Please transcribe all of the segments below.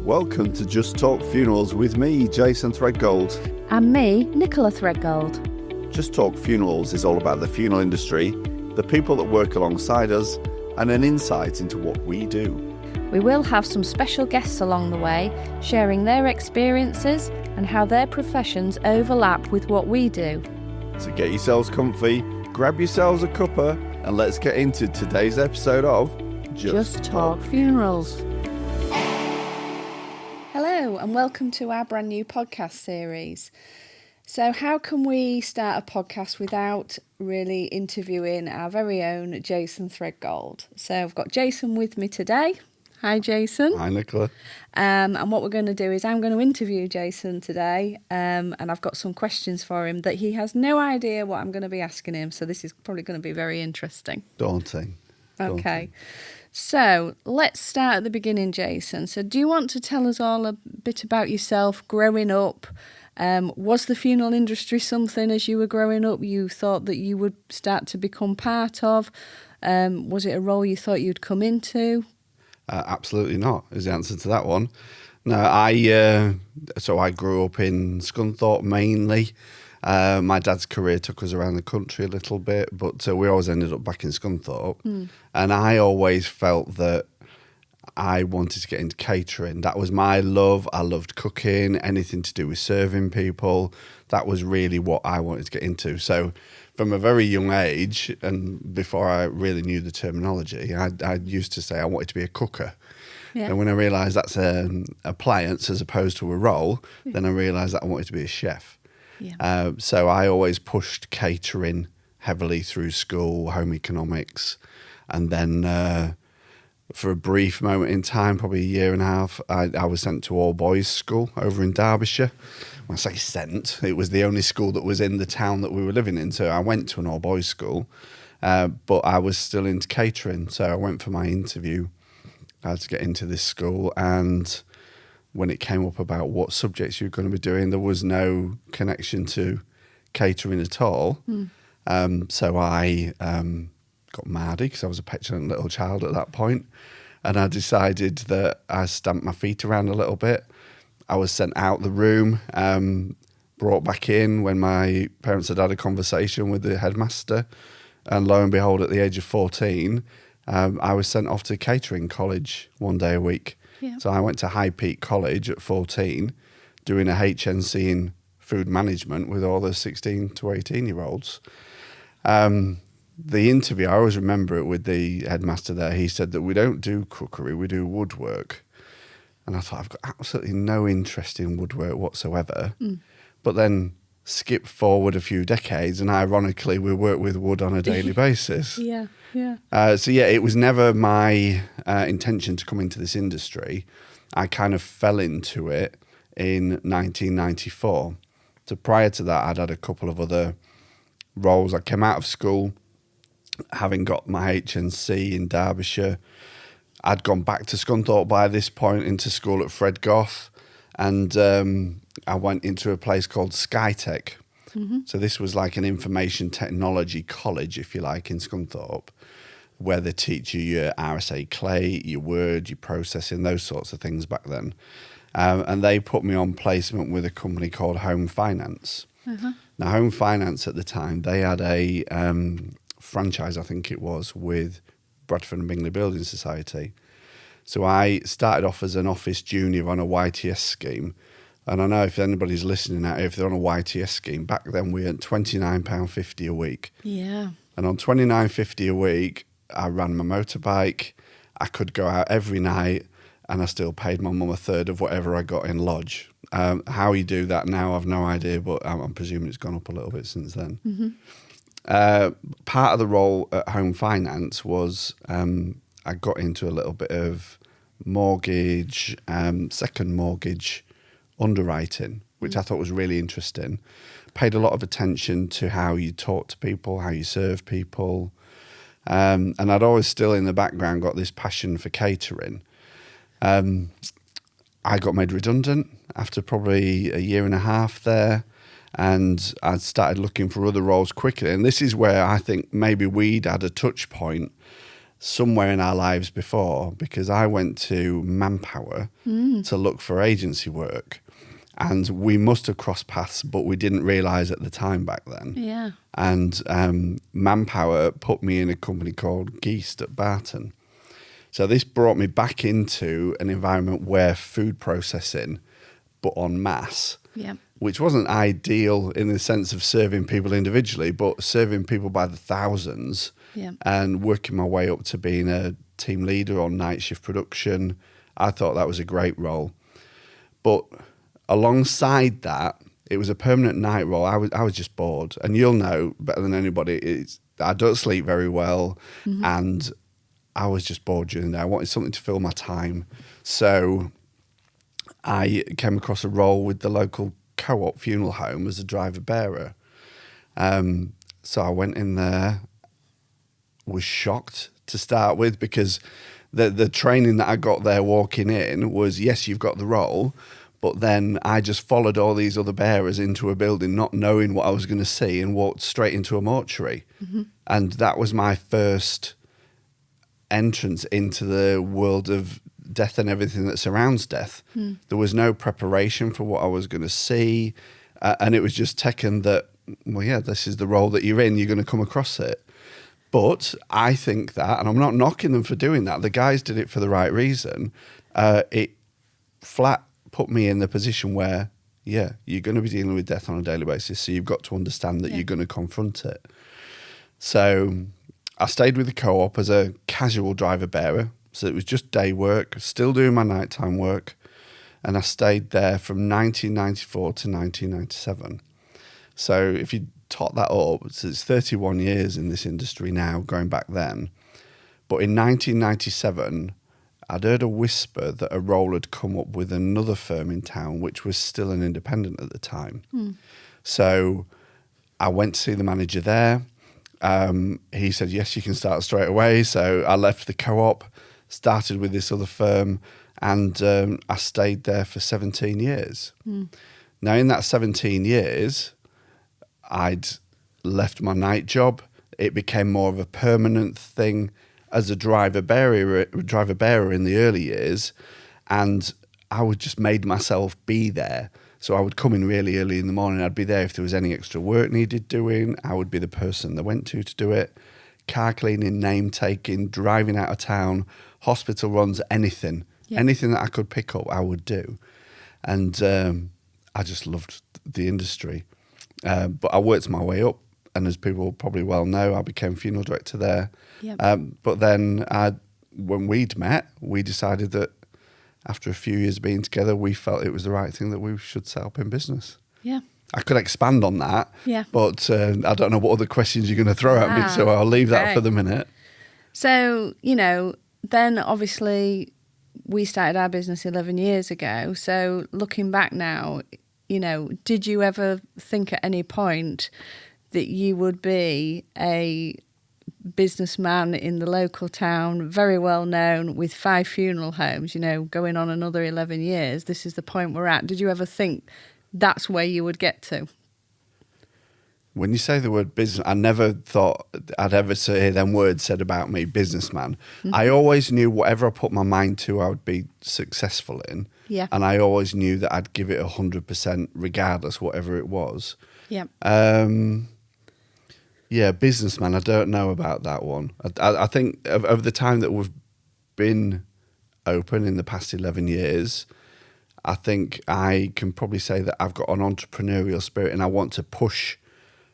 Welcome to Just Talk Funerals with me, Jason Threadgold. And me, Nicola Threadgold. Just Talk Funerals is all about the funeral industry, the people that work alongside us, and an insight into what we do. We will have some special guests along the way, sharing their experiences and how their professions overlap with what we do. So get yourselves comfy, grab yourselves a cuppa, and let's get into today's episode of Just Talk Funerals. Hello and welcome to our brand new podcast series. So how can we start a podcast without really interviewing our very own Jason Threadgold? So I've got Jason with me today. Hi Jason. Hi Nicola. And what we're going to do is I'm going to interview Jason today, and I've got some questions for him that he has no idea what I'm going to be asking him, so this is probably going to be very interesting. Daunting. Okay. So let's start at the beginning, Jason. So do you want to tell us all a bit about yourself growing up? Was the funeral industry something as you were growing up you thought that you would start to become part of? Was it a role you thought you'd come into? Absolutely not, is the answer to that one. No, I grew up in Scunthorpe mainly. My dad's career took us around the country a little bit, but we always ended up back in Scunthorpe. And I always felt that I wanted to get into catering. That was my love. I loved cooking, anything to do with serving people. That was really what I wanted to get into. So from a very young age, and before I really knew the terminology, I used to say I wanted to be a cooker. Yeah. And when I realised that's an appliance as opposed to a role, then I realised that I wanted to be a chef. Yeah. So I always pushed catering heavily through school, home economics, and then for a brief moment in time, probably a year and a half, I was sent to all boys school over in Derbyshire. When I say sent, it was the only school that was in the town that we were living in. So I went to an all boys school, but I was still into catering. So I went for my interview to get into this school, and when it came up about what subjects you were going to be doing, there was no connection to catering at all. So I got mardy because I was a petulant little child at that point, and I decided that I stamped my feet around a little bit. I was sent out the room, brought back in when my parents had had a conversation with the headmaster, and lo and behold, at the age of 14, I was sent off to catering college one day a week. Yeah. So I went to High Peak College at 14, doing a HNC in food management with all the 16 to 18-year-olds. The interview, I always remember it with the headmaster there. He said that we don't do cookery, we do woodwork. And I thought, I've got absolutely no interest in woodwork whatsoever. But then skip forward a few decades, and ironically, we work with wood on a daily basis. Yeah. It was never my intention to come into this industry. I kind of fell into it in 1994. So prior to that, I'd had a couple of other roles. I came out of school, having got my HNC in Derbyshire. I'd gone back to Scunthorpe by this point, into school at Threadgold, and I went into a place called Skytech. So this was like an information technology college, if you like, in Scunthorpe, where they teach you your RSA clay, your Word, your processing, those sorts of things back then. And they put me on placement with a company called Home Finance. Now, Home Finance at the time, they had a franchise, I think it was, with Bradford and Bingley Building Society. So I started off as an office junior on a YTS scheme. And I know if anybody's listening out, if they're on a YTS scheme, back then we earned £29.50 a week. Yeah. And on £29.50 a week, I ran my motorbike. I could go out every night, and I still paid my mum a third of whatever I got in lodge. How you do that now, I've no idea, but I'm presuming it's gone up a little bit since then. Part of the role at Home Finance was I got into a little bit of mortgage, second mortgage underwriting, which I thought was really interesting. Paid a lot of attention to how you talk to people, how you serve people. And I'd always still in the background got this passion for catering. I got made redundant after probably a year and a half there, and I started looking for other roles quickly. And this is where I think maybe we'd had a touch point somewhere in our lives before, because I went to Manpower to look for agency work, and we must have crossed paths, but we didn't realise at the time back then. Yeah. And Manpower put me in a company called Geest at Barton. So this brought me back into an environment where food processing, but en masse, Yeah. which wasn't ideal in the sense of serving people individually, but serving people by the thousands, Yeah. and working my way up to being a team leader on night shift production. I thought that was a great role. But alongside that, it was a permanent night role. I was just bored. And you'll know better than anybody, I don't sleep very well, and I was just bored during the day. I wanted something to fill my time. So I came across a role with the local co-op funeral home as a driver bearer. So I went in there, was shocked to start with, because the training that I got there walking in was, yes, you've got the role, but then I just followed all these other bearers into a building, not knowing what I was going to see, and walked straight into a mortuary. And that was my first entrance into the world of death and everything that surrounds death. There was no preparation for what I was going to see, and it was just taken that, well, yeah, this is the role that you're in, you're going to come across it. But I think that, and I'm not knocking them for doing that, the guys did it for the right reason. It flat put me in the position where, yeah, you're going to be dealing with death on a daily basis, so you've got to understand that you're going to confront it. So I stayed with the co-op as a casual driver bearer. So it was just day work, still doing my nighttime work. And I stayed there from 1994 to 1997. So if you tot that up, so it's 31 years in this industry now, going back then. But in 1997, I'd heard a whisper that a role had come up with another firm in town, which was still an independent at the time. So I went to see the manager there. He said, yes, you can start straight away. So I left the co-op, started with this other firm, and I stayed there for 17 years. Now, in that 17 years, I'd left my night job. It became more of a permanent thing as a driver bearer in the early years, and I would just made myself be there. So I would come in really early in the morning. I'd be there if there was any extra work needed doing. I would be the person that went to do it. Car cleaning, name taking, driving out of town, hospital runs, anything. Anything that I could pick up, I would do. And I just loved the industry. But I worked my way up. And as people probably well know, I became funeral director there. But then when we'd met, we decided that after a few years being together, we felt it was the right thing that we should set up in business. Yeah. I could expand on that, but I don't know what other questions you're going to throw at me, so I'll leave that for the minute. So, then obviously we started our business 11 years ago. So looking back now, did you ever think at any point that you would be a businessman in the local town, very well known, with 5 funeral homes, going on another 11 years? This is the point we're at. Did you ever think that's where you would get to? When you say the word business, I never thought I'd ever hear them words said about me, businessman. I always knew whatever I put my mind to, I would be successful in. Yeah. And I always knew that I'd give it 100% regardless, whatever it was. Yeah. Yeah, businessman, I don't know about that one. I think of the time that we've been open in the past 11 years, I think I can probably say that I've got an entrepreneurial spirit and I want to push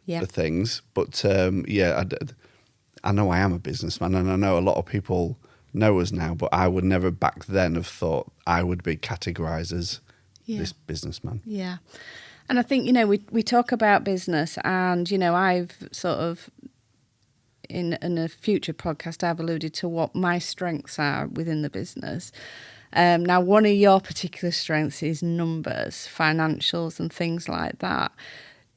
the things. But I know I am a businessman, and I know a lot of people know us now, but I would never back then have thought I would be categorised as this businessman. Yeah. And I think, we talk about business, and, I've sort of, in a future podcast, I've alluded to what my strengths are within the business. Now, one of your particular strengths is numbers, financials and things like that.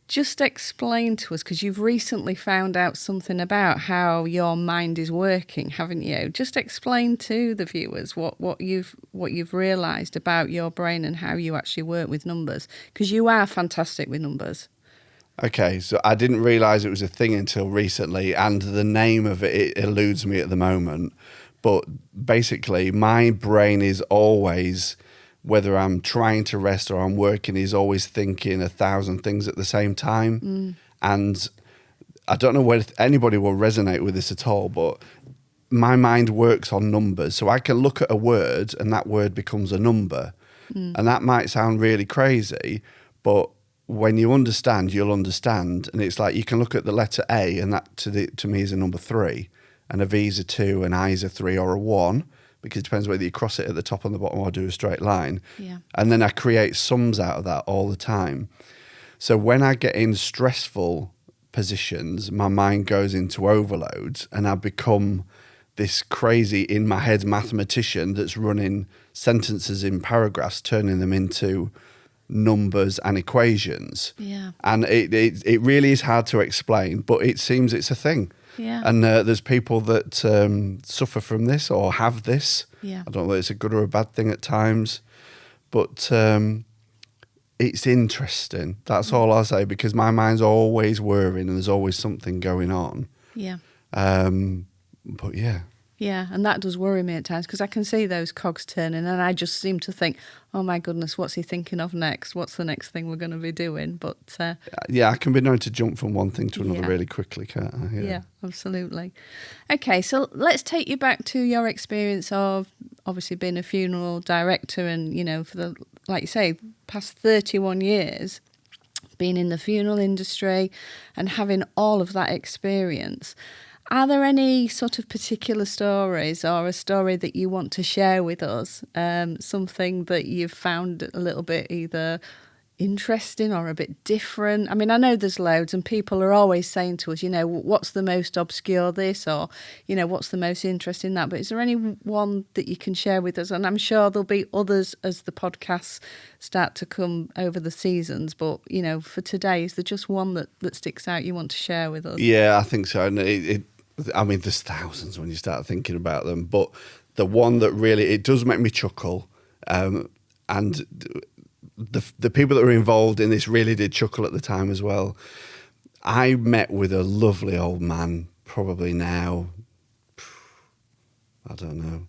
Just explain to us, because you've recently found out something about how your mind is working, haven't you? Just explain to the viewers what you've realised about your brain and how you actually work with numbers, because you are fantastic with numbers. Okay, so I didn't realise it was a thing until recently, and the name of it eludes me at the moment. But basically, my brain is always, whether I'm trying to rest or I'm working, is always thinking 1,000 things at the same time. And I don't know whether anybody will resonate with this at all, but my mind works on numbers. So I can look at a word and that word becomes a number. And that might sound really crazy, but when you understand, you'll understand. And it's like you can look at the letter A and that to me is a number 3, and a V is a 2, an I is a 3 or a 1, because it depends whether you cross it at the top and the bottom or do a straight line. Yeah. And then I create sums out of that all the time. So when I get in stressful positions, my mind goes into overloads and I become this crazy in my head mathematician that's running sentences in paragraphs, turning them into numbers and equations. Yeah. And it really is hard to explain, but it seems it's a thing. Yeah. And there's people that suffer from this or have this. Yeah. I don't know if it's a good or a bad thing at times, but it's interesting. That's all I'll say, because my mind's always worrying and there's always something going on. Yeah. But yeah. Yeah, and that does worry me at times, because I can see those cogs turning and I just seem to think, oh my goodness, what's he thinking of next? What's the next thing we're going to be doing? But Yeah, I can be known to jump from one thing to another Yeah. really quickly, can't I? yeah, absolutely. Okay, so let's take you back to your experience of obviously being a funeral director and, you know, for the, like you say, past 31 years, being in the funeral industry and having all of that experience. Are there any sort of particular stories or a story that you want to share with us? Something that you've found a little bit either interesting or a bit different? I mean, I know there's loads and people are always saying to us, you know, what's the most obscure this, or, you know, what's the most interesting that? But is there any one that you can share with us? And I'm sure there'll be others as the podcasts start to come over the seasons. But, you know, for today, is there just one that sticks out you want to share with us? Yeah, I think so. And I mean, there's thousands when you start thinking about them, but the one that really, it does make me chuckle, and the people that were involved in this really did chuckle at the time as well. I met with a lovely old man, probably now, I don't know,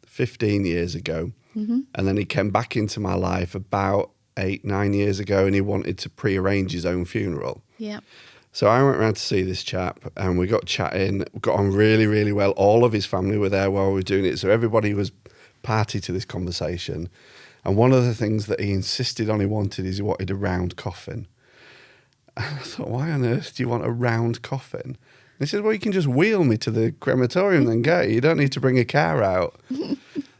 15 years ago. And then he came back into my life about 8-9 years ago, and he wanted to pre-arrange his own funeral. Yeah. So I went round to see this chap and we got chatting, got on really, really well. All of his family were there while we were doing it. So everybody was party to this conversation. And one of the things that he insisted on he wanted a round coffin. And I thought, why on earth do you want a round coffin? And he said, well, you can just wheel me to the crematorium and go. You don't need to bring a car out.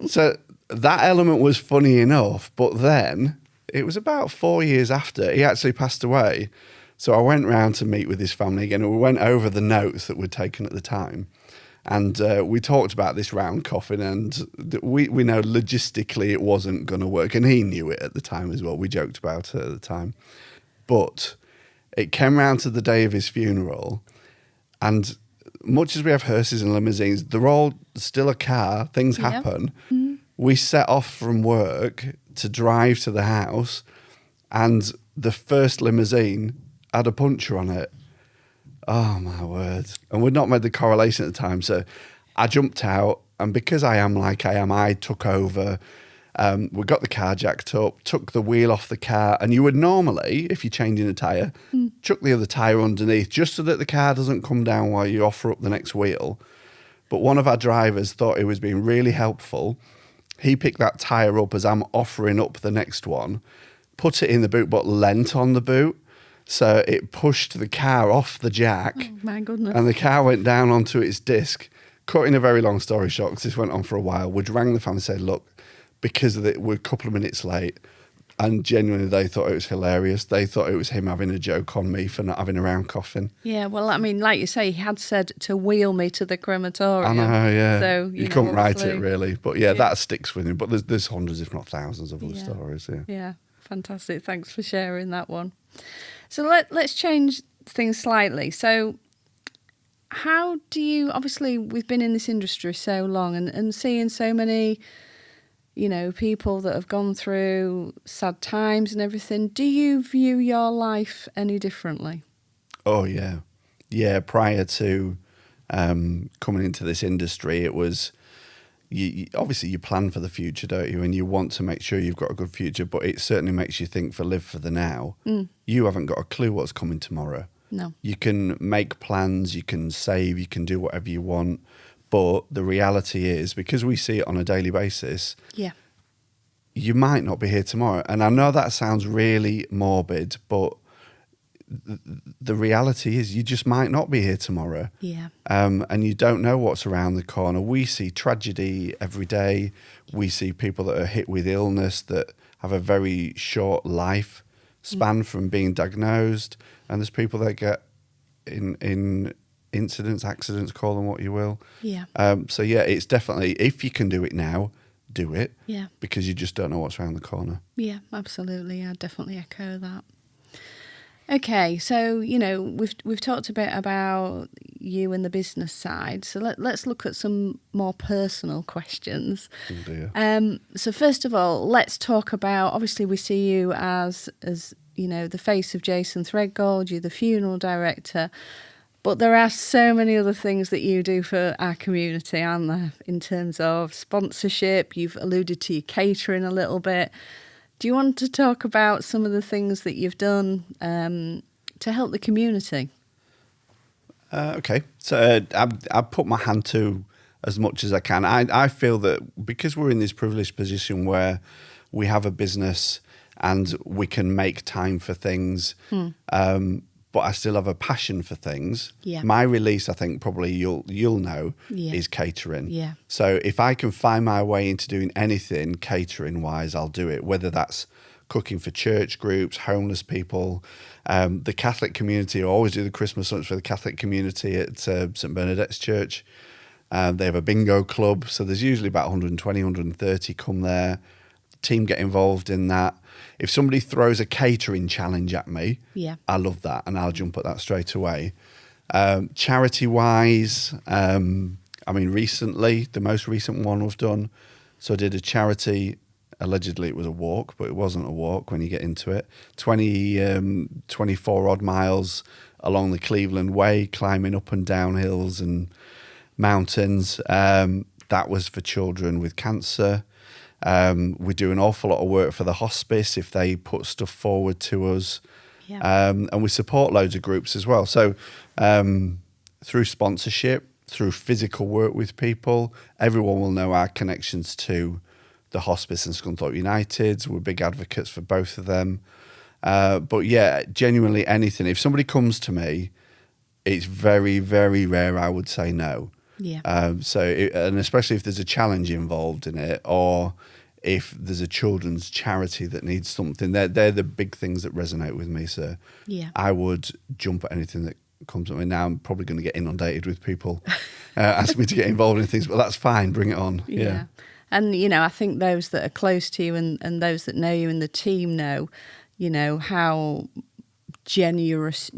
So that element was funny enough. But then it was about 4 years after he actually passed away. So I went round to meet with his family again, and we went over the notes that were taken at the time. And we talked about this round coffin, and we know logistically it wasn't going to work. And he knew it at the time as well. We joked about it at the time. But it came round to the day of his funeral, and much as we have hearses and limousines, they're all still a car. Things happen. Mm-hmm. We set off from work to drive to the house, and the first limousine had a puncture on it. Oh, my word. And we'd not made the correlation at the time. So I jumped out, and because I am like I am, I took over. We got the car jacked up, took the wheel off the car. And you would normally, if you're changing a tyre, chuck the other tyre underneath just so that the car doesn't come down while you offer up the next wheel. But one of our drivers thought he was being really helpful. He picked that tyre up as I'm offering up the next one, put it in the boot, but leant on the boot. So it pushed the car off the jack. Oh, my goodness. And the car went down onto its disc. Cutting a very long story short, because this went on for a while, we rang the family and said, look, because of it, we're a couple of minutes late. And genuinely, they thought it was hilarious. They thought it was him having a joke on me for not having a round coffin. Yeah, well, I mean, like you say, he had said to wheel me to the crematorium. I know, yeah. So, you couldn't write it, really. But yeah, that sticks with him. But there's hundreds, if not thousands, of other stories. Yeah. Yeah, fantastic. Thanks for sharing that one. So let's change things slightly. So obviously we've been in this industry so long and seeing so many, people that have gone through sad times and everything. Do you view your life any differently? Oh, yeah. Yeah, prior to coming into this industry, it was, obviously you plan for the future, don't you? And you want to make sure you've got a good future, but it certainly makes you think live for the now. You haven't got a clue what's coming tomorrow. No. You can make plans, you can save, you can do whatever you want. But the reality is, because we see it on a daily basis, Yeah. you might not be here tomorrow. And I know that sounds really morbid, but the reality is you just might not be here tomorrow. Yeah. And you don't know what's around the corner. We see tragedy every day. We see people that are hit with illness that have a very short life span from being diagnosed. And there's people that get in incidents, accidents, call them what you will. Yeah. So yeah, it's definitely, if you can do it now, do it. Yeah. Because you just don't know what's around the corner. Yeah, absolutely. I definitely echo that. Okay, so we've talked a bit about you and the business side. So let's look at some more personal questions. Oh dear. So first of all, let's talk about. Obviously, we see you as the face of Jason Threadgold. You're the funeral director, but there are so many other things that you do for our community, aren't there? In terms of sponsorship, you've alluded to your catering a little bit. Do you want to talk about some of the things that you've done to help the community? Okay. So I put my hand to as much as I can. I feel that because we're in this privileged position where we have a business and we can make time for things, but I still have a passion for things. Yeah. My release, I think probably you'll know, is catering. Yeah. So if I can find my way into doing anything catering wise, I'll do it. Whether that's cooking for church groups, homeless people, the Catholic community. I always do the Christmas lunch for the Catholic community at St Bernadette's Church. They have a bingo club, so there's usually about 120, 130 come there. The team get involved in that. If somebody throws a catering challenge at me, I love that, and I'll jump at that straight away. Charity-wise, recently, the most recent one we've done, so I did a charity, allegedly it was a walk, but it wasn't a walk when you get into it, 24 odd miles along the Cleveland Way, climbing up and down hills and mountains. That was for children with cancer. We do an awful lot of work for the hospice if they put stuff forward to us. Yeah. And we support loads of groups as well. So through sponsorship, through physical work with people, everyone will know our connections to the hospice and Scunthorpe United. We're big advocates for both of them. But yeah, genuinely anything. If somebody comes to me, it's very, very rare I would say no. Yeah. And especially if there's a challenge involved in it, or if there's a children's charity that needs something, they're the big things that resonate with me. So yeah. I would jump at anything that comes at me. Now I'm probably going to get inundated with people asking me to get involved in things, but that's fine. Bring it on. Yeah. And, I think those that are close to you and those that know you and the team know, how generous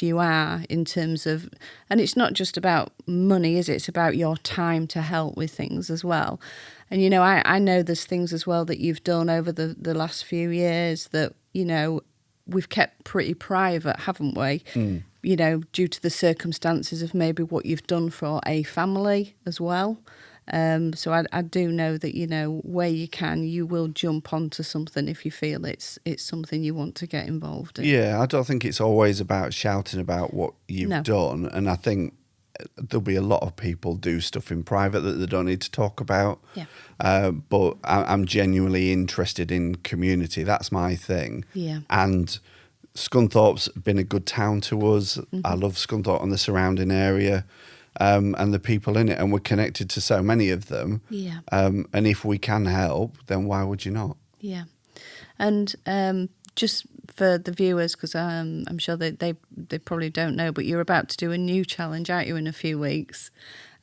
you are in terms of, and it's not just about money, is it? It's about your time to help with things as well. And I know there's things as well that you've done over the last few years that we've kept pretty private, haven't we? Due to the circumstances of maybe what you've done for a family as well. So I do know that, where you can, you will jump onto something if you feel it's something you want to get involved in. Yeah, I don't think it's always about shouting about what you've done. And I think there'll be a lot of people do stuff in private that they don't need to talk about. Yeah. But I'm genuinely interested in community. That's my thing. Yeah. And Scunthorpe's been a good town to us. Mm-hmm. I love Scunthorpe and the surrounding area. And the people in it, and we're connected to so many of them. Yeah. And if we can help, then why would you not? Yeah. And just for the viewers, because I'm sure they probably don't know, but you're about to do a new challenge, aren't you, in a few weeks,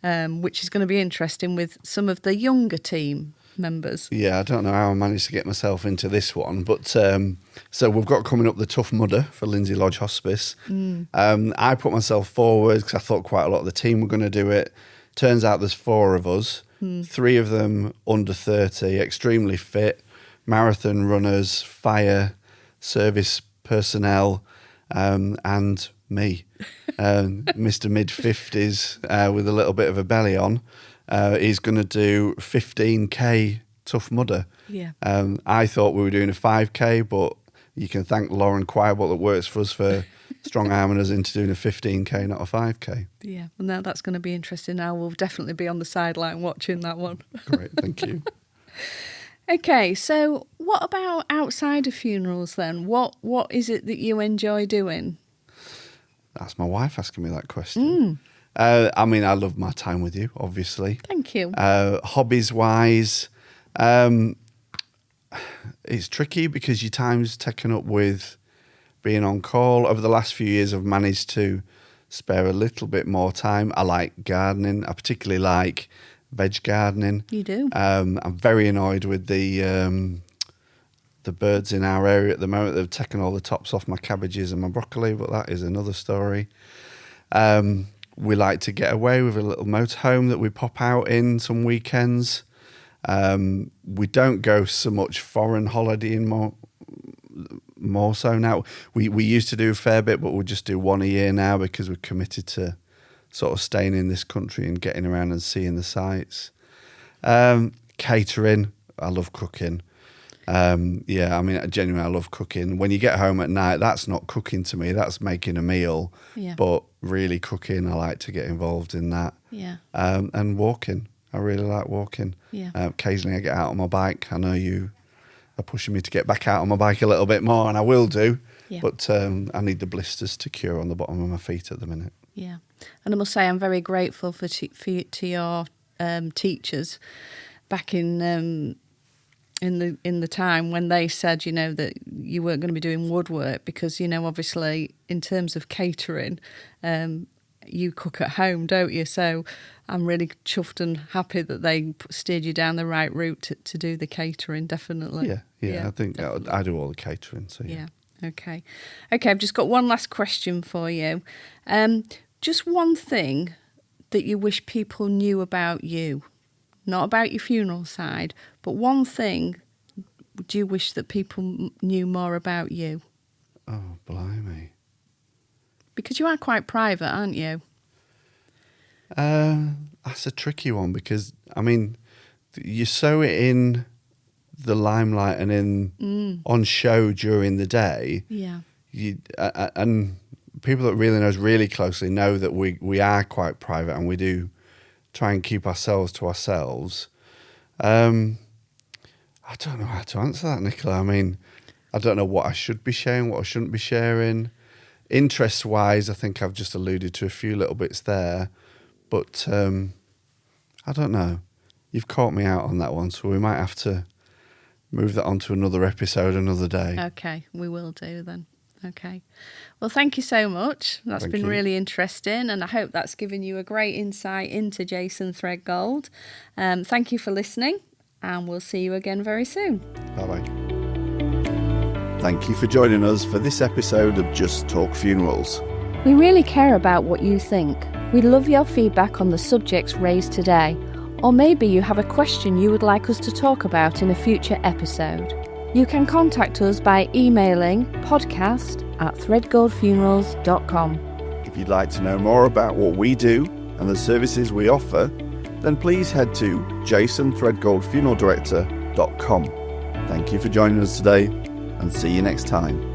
which is going to be interesting with some of the younger team members. Yeah, I don't know how I managed to get myself into this one, but so we've got coming up the Tough Mudder for Lindsay Lodge Hospice. I put myself forward because I thought quite a lot of the team were going to do it. Turns out there's 4 of us. 3 of them under 30, extremely fit, marathon runners, fire, service personnel, and me, Mr. mid-50s with a little bit of a belly on. He's going to do 15k Tough Mudder. Yeah. I thought we were doing a 5k, but you can thank Lauren Quirebolt that works for us for strong arming us into doing a 15k, not a 5k. Yeah, well, now that's going to be interesting. I will definitely be on the sideline watching that one. Great, thank you. Okay, so what about outside of funerals then? What is it that you enjoy doing? That's my wife asking me that question. I mean, I love my time with you, obviously. Thank you. Hobbies-wise, it's tricky because your time's taken up with being on call. Over the last few years, I've managed to spare a little bit more time. I like gardening. I particularly like veg gardening. You do? I'm very annoyed with the birds in our area at the moment. They've taken all the tops off my cabbages and my broccoli, but that is another story. We like to get away with a little motorhome that we pop out in some weekends. We don't go so much foreign holidaying more so now. We used to do a fair bit, but we'll just do one a year now because we're committed to sort of staying in this country and getting around and seeing the sights. Catering, I love cooking. Yeah, I mean, genuinely, I love cooking. When you get home at night, that's not cooking to me, that's making a meal. Yeah. But really cooking, I like to get involved in that. Yeah. And walking, I really like walking. Yeah. Occasionally I get out on my bike. I know you are pushing me to get back out on my bike a little bit more, and I will do. Yeah. But I need the blisters to cure on the bottom of my feet at the minute. Yeah. And I must say I'm very grateful to your teachers back in the time when they said, you know, that you weren't going to be doing woodwork because, you know, obviously in terms of catering, you cook at home, don't you? So I'm really chuffed and happy that they steered you down the right route to do the catering, definitely. Yeah, I think I do all the catering, so yeah. Okay, I've just got one last question for you. Just one thing that you wish people knew about you, not about your funeral side, but one thing do you wish that people knew more about you? Oh, blimey. Because you are quite private, aren't you? That's a tricky one because, I mean, you're so in the limelight and on show during the day. Yeah. And people that really know us really closely know that we are quite private and we do try and keep ourselves to ourselves. I don't know how to answer that, Nicola. I mean, I don't know what I should be sharing, what I shouldn't be sharing. Interest-wise, I think I've just alluded to a few little bits there. But I don't know. You've caught me out on that one, so we might have to move that on to another episode another day. Okay, we will do then. Okay. Well, thank you so much. That's been really interesting, and I hope that's given you a great insight into Jason Threadgold. Thank you for listening, and we'll see you again very soon. Bye-bye. Thank you for joining us for this episode of Just Talk Funerals. We really care about what you think. We'd love your feedback on the subjects raised today, or maybe you have a question you would like us to talk about in a future episode. You can contact us by emailing podcast@threadgoldfunerals.com. If you'd like to know more about what we do and the services we offer, then please head to jasonthreadgoldfuneraldirector.com. Thank you for joining us today, and see you next time.